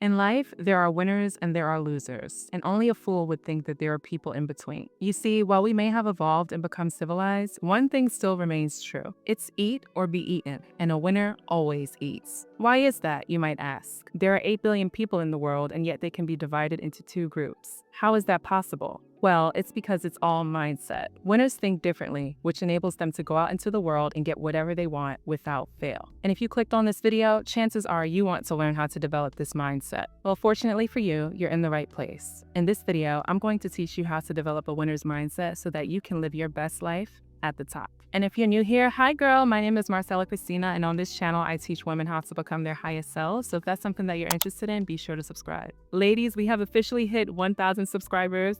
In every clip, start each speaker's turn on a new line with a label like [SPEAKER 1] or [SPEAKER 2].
[SPEAKER 1] In life, there are winners and there are losers, and only a fool would think that there are people in between. You see, while we may have evolved and become civilized, one thing still remains true. It's eat or be eaten, and a winner always eats. Why is that, you might ask? There are 8 billion people in the world, and yet they can be divided into two groups. How is that possible? Well, it's because it's all mindset. Winners think differently, which enables them to go out into the world and get whatever they want without fail. And if you clicked on this video, chances are you want to learn how to develop this mindset. Well, fortunately for you, you're in the right place. In this video, I'm going to teach you how to develop a winner's mindset so that you can live your best life at the top. And if you're new here, hi girl, my name is Marsella Christina, and on this channel, I teach women how to become their highest selves. So if that's something that you're interested in, be sure to subscribe. Ladies, we have officially hit 1,000 subscribers.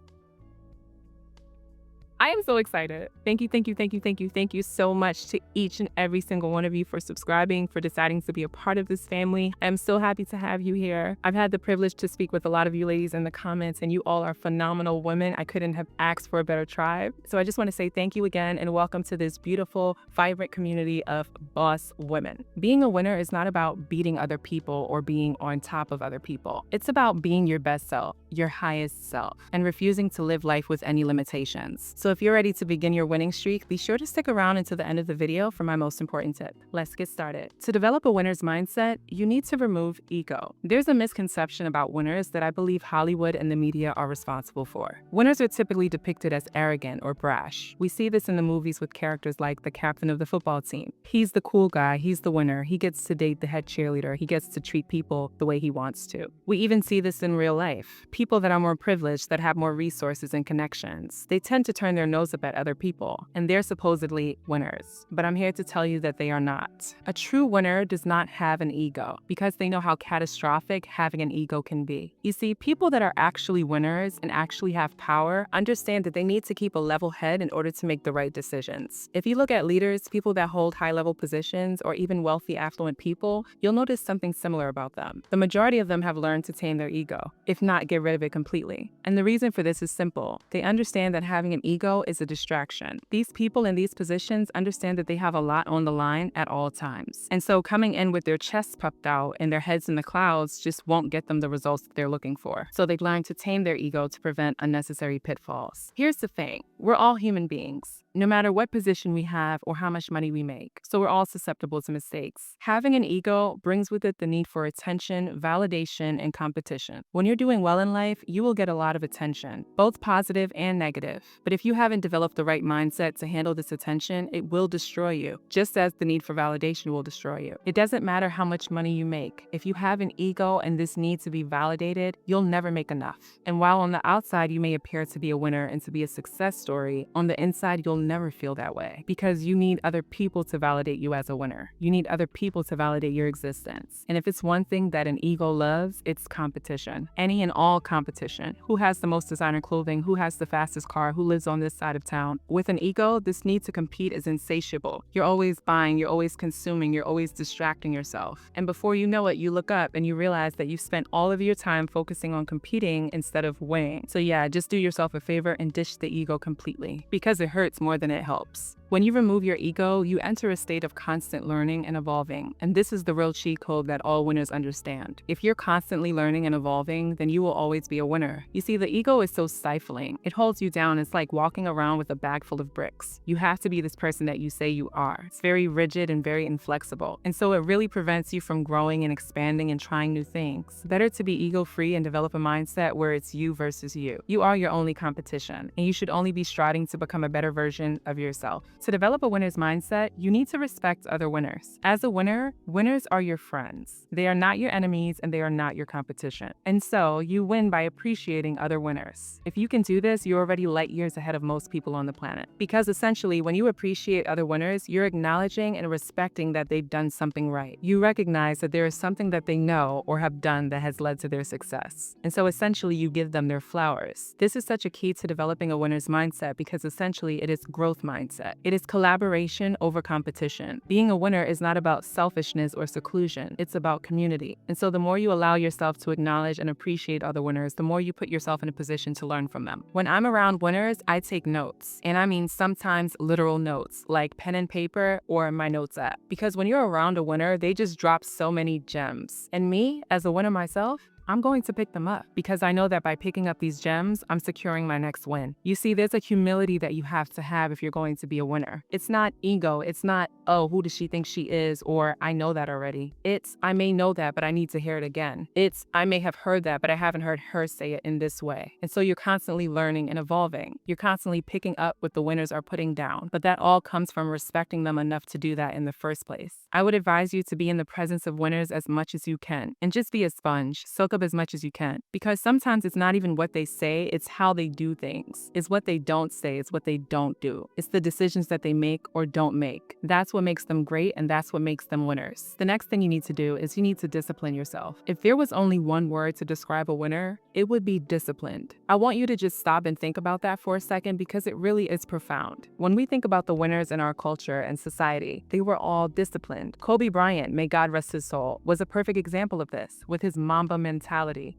[SPEAKER 1] I am so excited. Thank you so much to each and every single one of you for subscribing, for deciding to be a part of this family. I'm so happy to have you here. I've had the privilege to speak with a lot of you ladies in the comments, and you all are phenomenal women. I couldn't have asked for a better tribe. So I just want to say thank you again and welcome to this beautiful, vibrant community of boss women. Being a winner is not about beating other people or being on top of other people. It's about being your best self, your highest self, and refusing to live life with any limitations. So if you're ready to begin your winning streak, be sure to stick around until the end of the video for my most important tip. Let's get started. To develop a winner's mindset, you need to remove ego. There's a misconception about winners that I believe Hollywood and the media are responsible for. Winners are typically depicted as arrogant or brash. We see this in the movies with characters like the captain of the football team. He's the cool guy, he's the winner, he gets to date the head cheerleader, he gets to treat people the way he wants to. We even see this in real life. People that are more privileged, that have more resources and connections, they tend to turn their nose up at other people, and they're supposedly winners. But I'm here to tell you that they are not. A true winner does not have an ego because they know how catastrophic having an ego can be. You see, people that are actually winners and actually have power understand that they need to keep a level head in order to make the right decisions. If you look at leaders, people that hold high-level positions, or even wealthy, affluent people, you'll notice something similar about them. The majority of them have learned to tame their ego, if not get rid of it completely. And the reason for this is simple. They understand that having an ego is a distraction. These people in these positions understand that they have a lot on the line at all times. And so coming in with their chests puffed out and their heads in the clouds just won't get them the results that they're looking for. So they've learned to tame their ego to prevent unnecessary pitfalls. Here's the thing. We're all human beings, no matter what position we have or how much money we make. So we're all susceptible to mistakes. Having an ego brings with it the need for attention, validation, and competition. When you're doing well in life, you will get a lot of attention, both positive and negative. But if you haven't developed the right mindset to handle this attention, it will destroy you, just as the need for validation will destroy you. It doesn't matter how much money you make. If you have an ego and this need to be validated, you'll never make enough. And while on the outside you may appear to be a winner and to be a success story, on the inside you'll never feel that way because you need other people to validate you as a winner. You need other people to validate your existence. And if it's one thing that an ego loves, it's competition. Any and all competition. Who has the most designer clothing? Who has the fastest car? Who lives on this side of town? With an ego, this need to compete is insatiable. You're always buying, you're always consuming, you're always distracting yourself. And before you know it, you look up and you realize that you've spent all of your time focusing on competing instead of winning. So yeah, just do yourself a favor and ditch the ego completely because it hurts more than it helps. When you remove your ego, you enter a state of constant learning and evolving. And this is the real cheat code that all winners understand. If you're constantly learning and evolving, then you will always be a winner. You see, the ego is so stifling. It holds you down. It's like walking around with a bag full of bricks. You have to be this person that you say you are. It's very rigid and very inflexible. And so it really prevents you from growing and expanding and trying new things. Better to be ego-free and develop a mindset where it's you versus you. You are your only competition, and you should only be striving to become a better version of yourself. To develop a winner's mindset, you need to respect other winners. As a winner, winners are your friends. They are not your enemies and they are not your competition. And so you win by appreciating other winners. If you can do this, you're already light years ahead of most people on the planet. Because essentially, when you appreciate other winners, you're acknowledging and respecting that they've done something right. You recognize that there is something that they know or have done that has led to their success. And so essentially, you give them their flowers. This is such a key to developing a winner's mindset because essentially it is growth mindset. It is collaboration over competition. Being a winner is not about selfishness or seclusion. It's about community. And so the more you allow yourself to acknowledge and appreciate other winners, the more you put yourself in a position to learn from them. When I'm around winners, I take notes. And I mean sometimes literal notes, like pen and paper or my notes app. Because when you're around a winner, they just drop so many gems. And me, as a winner myself, I'm going to pick them up because I know that by picking up these gems, I'm securing my next win. You see, there's a humility that you have to have if you're going to be a winner. It's not ego. It's not, oh, who does she think she is? Or I know that already. It's, I may know that, but I need to hear it again. It's, I may have heard that, but I haven't heard her say it in this way. And so you're constantly learning and evolving. You're constantly picking up what the winners are putting down, but that all comes from respecting them enough to do that in the first place. I would advise you to be in the presence of winners as much as you can and just be a sponge. Soak up as much as you can, because sometimes it's not even what they say, it's how they do things. It's what they don't say, it's what they don't do. It's the decisions that they make or don't make. That's what makes them great, and that's what makes them winners. The next thing you need to do is you need to discipline yourself. If there was only one word to describe a winner, it would be disciplined. I want you to just stop and think about that for a second because it really is profound. When we think about the winners in our culture and society, they were all disciplined. Kobe Bryant, may God rest his soul, was a perfect example of this with his Mamba mentality.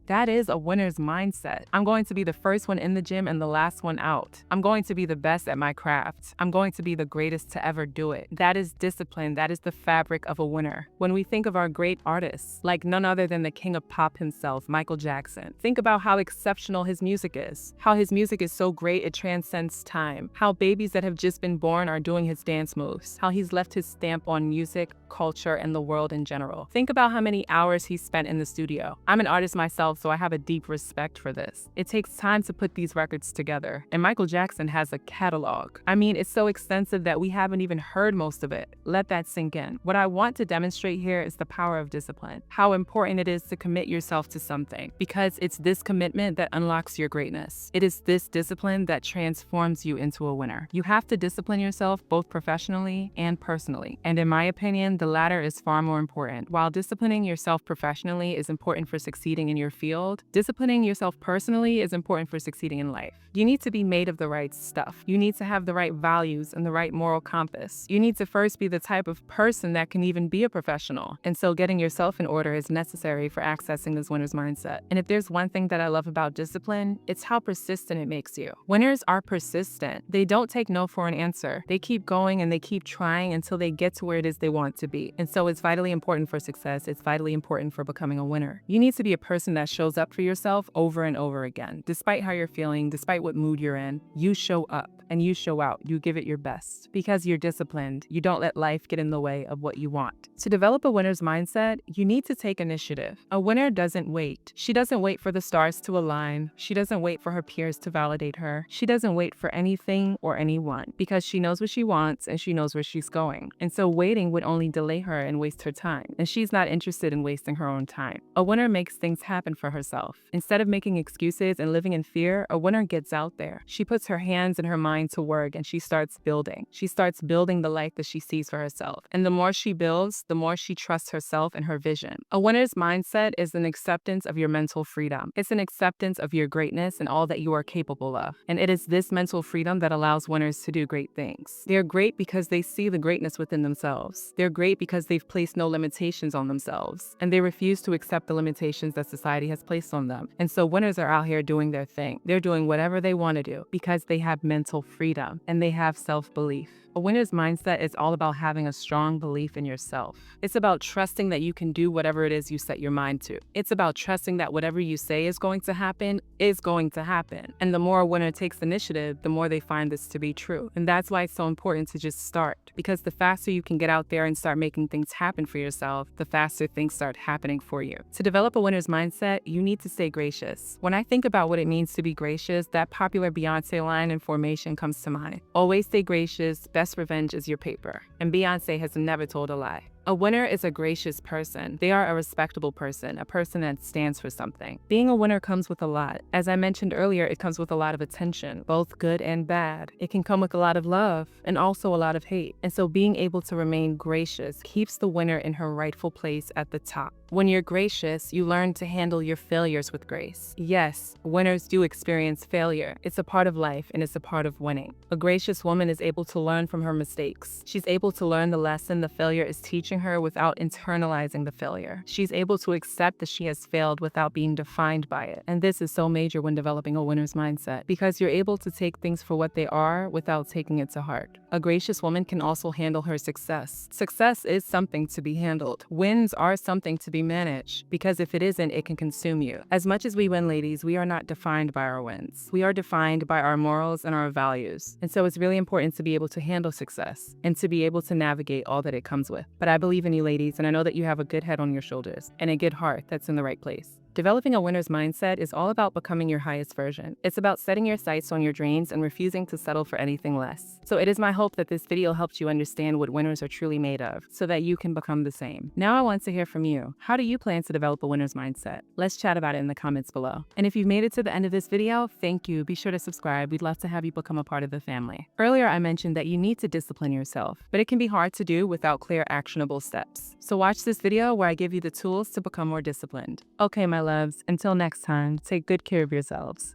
[SPEAKER 1] That is a winner's mindset. I'm going to be the first one in the gym and the last one out. I'm going to be the best at my craft. I'm going to be the greatest to ever do it. That is discipline. That is the fabric of a winner. When we think of our great artists, like none other than the king of pop himself, Michael Jackson, think about how exceptional his music is, how his music is so great it transcends time, how babies that have just been born are doing his dance moves, how he's left his stamp on music, culture, and the world in general. Think about how many hours he spent in the studio. I'm an artist myself, so I have a deep respect for this. It takes time to put these records together, and Michael Jackson has a catalog. I mean, it's so extensive that we haven't even heard most of it. Let that sink in. What I want to demonstrate here is the power of discipline, how important it is to commit yourself to something, because it's this commitment that unlocks your greatness. It is this discipline that transforms you into a winner. You have to discipline yourself both professionally and personally, and in my opinion, the latter is far more important. While disciplining yourself professionally is important for succeeding in your field, disciplining yourself personally is important for succeeding in life. You need to be made of the right stuff. You need to have the right values and the right moral compass. You need to first be the type of person that can even be a professional. And so getting yourself in order is necessary for accessing this winner's mindset. And if there's one thing that I love about discipline, it's how persistent it makes you. Winners are persistent. They don't take no for an answer. They keep going and they keep trying until they get to where it is they want to be. And so it's vitally important for success. It's vitally important for becoming a winner. You need to be a person that shows up for yourself over and over again. Despite how you're feeling, despite what mood you're in, you show up and you show out. You give it your best because you're disciplined. You don't let life get in the way of what you want. To develop a winner's mindset, you need to take initiative. A winner doesn't wait. She doesn't wait for the stars to align. She doesn't wait for her peers to validate her. She doesn't wait for anything or anyone because she knows what she wants and she knows where she's going. And so waiting would only delay her and waste her time. And she's not interested in wasting her own time. A winner makes things happen for herself. Instead of making excuses and living in fear, a winner gets out there. She puts her hands and her mind to work and she starts building. She starts building the life that she sees for herself. And the more she builds, the more she trusts herself and her vision. A winner's mindset is an acceptance of your mental freedom. It's an acceptance of your greatness and all that you are capable of. And it is this mental freedom that allows winners to do great things. They're great because they see the greatness within themselves. They're great because they've placed no limitations on themselves. And they refuse to accept the limitations that society has placed on them. And so winners are out here doing their thing. They're doing whatever they want to do because they have mental freedom and they have self-belief. A winner's mindset is all about having a strong belief in yourself. It's about trusting that you can do whatever it is you set your mind to. It's about trusting that whatever you say is going to happen is going to happen. And the more a winner takes initiative, the more they find this to be true. And that's why it's so important to just start. Because the faster you can get out there and start making things happen for yourself, the faster things start happening for you. To develop a winner's mindset, you need to stay gracious. When I think about what it means to be gracious, that popular Beyonce line in Formation comes to mind. Always stay gracious. Best revenge is your paper. And Beyonce has never told a lie. A winner is a gracious person. They are a respectable person, a person that stands for something. Being a winner comes with a lot. As I mentioned earlier, it comes with a lot of attention, both good and bad. It can come with a lot of love and also a lot of hate. And so being able to remain gracious keeps the winner in her rightful place at the top. When you're gracious, you learn to handle your failures with grace. Yes, winners do experience failure. It's a part of life and it's a part of winning. A gracious woman is able to learn from her mistakes. She's able to learn the lesson the failure is teaching her without internalizing the failure. She's able to accept that she has failed without being defined by it. And this is so major when developing a winner's mindset because you're able to take things for what they are without taking it to heart. A gracious woman can also handle her success. Success is something to be handled. Wins are something to be managed, because if it isn't, it can consume you. As much as we win, ladies, we are not defined by our wins. We are defined by our morals and our values. And so it's really important to be able to handle success and to be able to navigate all that it comes with. But I believe in you, ladies, and I know that you have a good head on your shoulders and a good heart that's in the right place. Developing a winner's mindset is all about becoming your highest version. It's about setting your sights on your dreams and refusing to settle for anything less. So it is my hope that this video helped you understand what winners are truly made of so that you can become the same. Now I want to hear from you. How do you plan to develop a winner's mindset? Let's chat about it in the comments below. And if you've made it to the end of this video, thank you. Be sure to subscribe. We'd love to have you become a part of the family. Earlier, I mentioned that you need to discipline yourself, but it can be hard to do without clear, actionable steps. So watch this video where I give you the tools to become more disciplined. Okay, my loves, until next time, take good care of yourselves.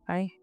[SPEAKER 1] Bye.